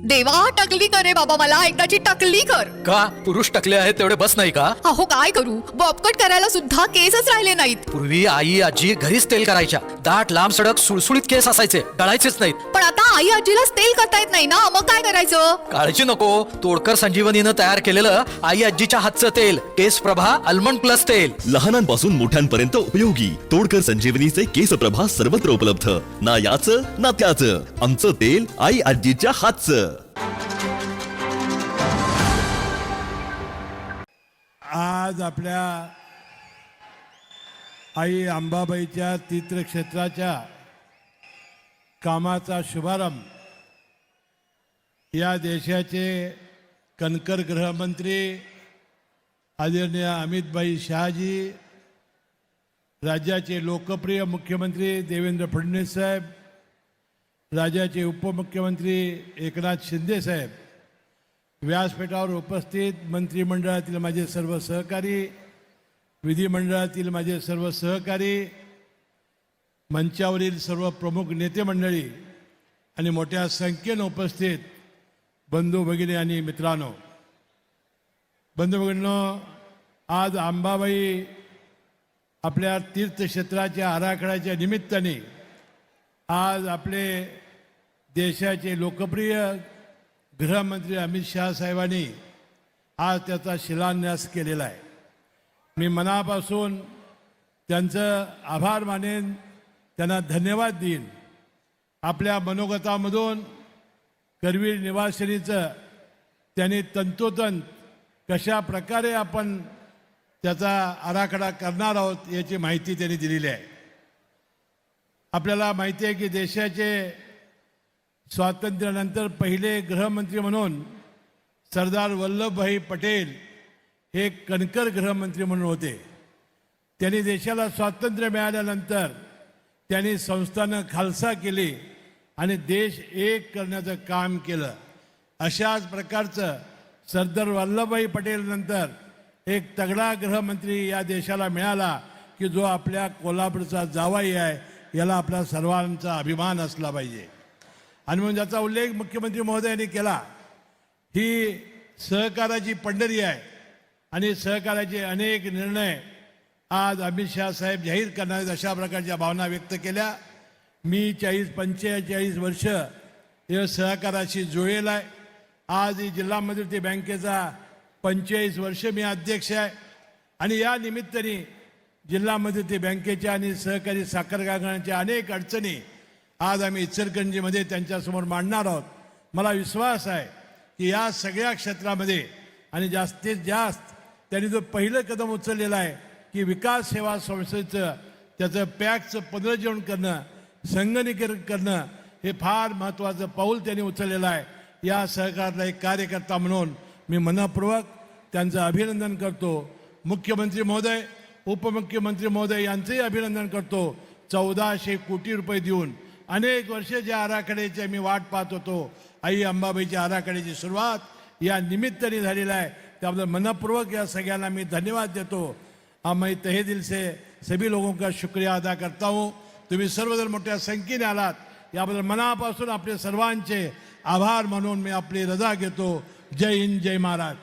देवा टकली करे बाबा, मला एकदाची टकली कर. का पुरुष टकले आहेत तेवढे बस नाही का? अहो काय करू, बॉबकट करायला सुद्धा केसच राहिले नाहीत. पूर्वी आई आजी घरीच तेल करायच्या. दाट लांब सडक सुळसुळीत केस असायचे, डळायचेच नाहीत. पण आता आई आजीलाच तेल करता येत नाही ना, मग काय करायचं? काळजी नको, तोडकर संजीवनीनं तयार केलेलं आई आजीच्या हातचं तेल केस प्रभा आल्मंड प्लस तेल. लहानांपासून मोठ्यांपर्यंत उपयोगी तोडकर संजीवनीचे केस प्रभा सर्वत्र उपलब्ध. ना याचं ना त्याचं, आमचं तेल आई आजीच्या हातचं. आज आपल्या आई अंबाबाईच्या तीर्थक्षेत्राच्या कामाचा शुभारंभ या देशाचे कणकर गृहमंत्री आदरणीय अमितभाई शहाजी, राज्याचे लोकप्रिय मुख्यमंत्री देवेंद्र फडणवीस साहेब, राज्याचे उपमुख्यमंत्री एकनाथ शिंदे साहेब, व्यासपीठावर उपस्थित मंत्रिमंडळातील माझे सर्व सहकारी, विधिमंडळातील माझे सर्व सहकारी, मंचावरील सर्व प्रमुख नेते मंडळी आणि मोठ्या संख्येनं उपस्थित बंधू भगिनी आणि मित्रांनो, बंधू भगिनींनो, आज अंबाबाई आपल्या तीर्थक्षेत्राच्या आराखड्याच्या निमित्ताने आज आपले देशाचे लोकप्रिय गृहमंत्री अमित शहा साहेबांनी आज त्याचा शिलान्यास केलेला आहे. मी मनापासून त्यांचं आभार मानेन, त्यांना धन्यवाद देईन. आपल्या मनोगतामधून करवीर निवासिनीचं त्यांनी तंतोतंत कशा प्रकारे आपण त्याचा आराखडा करणार आहोत याची माहिती त्यांनी दिलेली आहे. आपल्याला माहिती आहे की देशाचे स्वातंत्र्यानंतर पहिले गृहमंत्री म्हणून सरदार वल्लभभाई पटेल हे कणकर गृहमंत्री म्हणून होते. त्यांनी देशाला स्वातंत्र्य मिळाल्यानंतर त्यांनी संस्थानं खालसा केली आणि देश एक करण्याचं काम केलं. अशाच प्रकारचं सरदार वल्लभभाई पटेल नंतर एक तगडा गृहमंत्री या देशाला मिळाला की जो आपल्या कोल्हापूरचा जावाई आहे. याला आपला सर्वांचा अभिमान असला पाहिजे. आणि म्हणून ज्याचा उल्लेख मुख्यमंत्री महोदयांनी केला, ही सहकाराची पंढरी आहे आणि सहकाराचे अनेक निर्णय आज अमित शहा साहेब जाहीर करणार आहेत अशा प्रकारच्या भावना व्यक्त केल्या. मी 40-45 वर्ष हे सहकाराशी जुळलेला आहे. आज ही जिल्हा मध्यवर्ती बँकेचा 45 वर्ष मी अध्यक्ष आहे आणि या निमित्ताने जिल्हा मध्यवर्ती बँकेच्या आणि सहकारी साखर कारखान्याच्या अनेक अडचणी आज आम्ही इचलकरंजीमध्ये त्यांच्यासमोर मांडणार आहोत. मला विश्वास आहे की या सगळ्या क्षेत्रामध्ये आणि जास्तीत जास्त त्यांनी जो पहिलं कदम उचललेलं आहे की विकास सेवा संस्थेचं त्याचं पॅकचं पुनर्जीवन करणं, संगणकीकरण करणं, हे फार महत्त्वाचं पाऊल त्यांनी उचललेलं आहे. या सहकारातला एक कार्यकर्ता म्हणून मी मनपूर्वक त्यांचं अभिनंदन करतो. मुख्यमंत्री महोदय, उपमुख्यमंत्री महोदय यांचंही अभिनंदन करतो. 1400 कोटी रुपये देऊन अनेक वर्ष ज्या आराखड्याची मी वाट पाहत होतो, आई अंबाबाईच्या आराखड्याची सुरुवात या निमित्ताने झालेला आहे. त्याबद्दल मनपूर्वक या सगळ्यांना मी धन्यवाद देतो. मैं तहे दिल से सभी लोगों का शुक्रिया अदा करता हूँ. तुम्ही सर्वजण मोठ्या संख्येने आलात, याबद्दल मनापासून आपले सर्वांचे आभार मानून मी आपली रजा घेतो. जय हिंद, जय महाराज.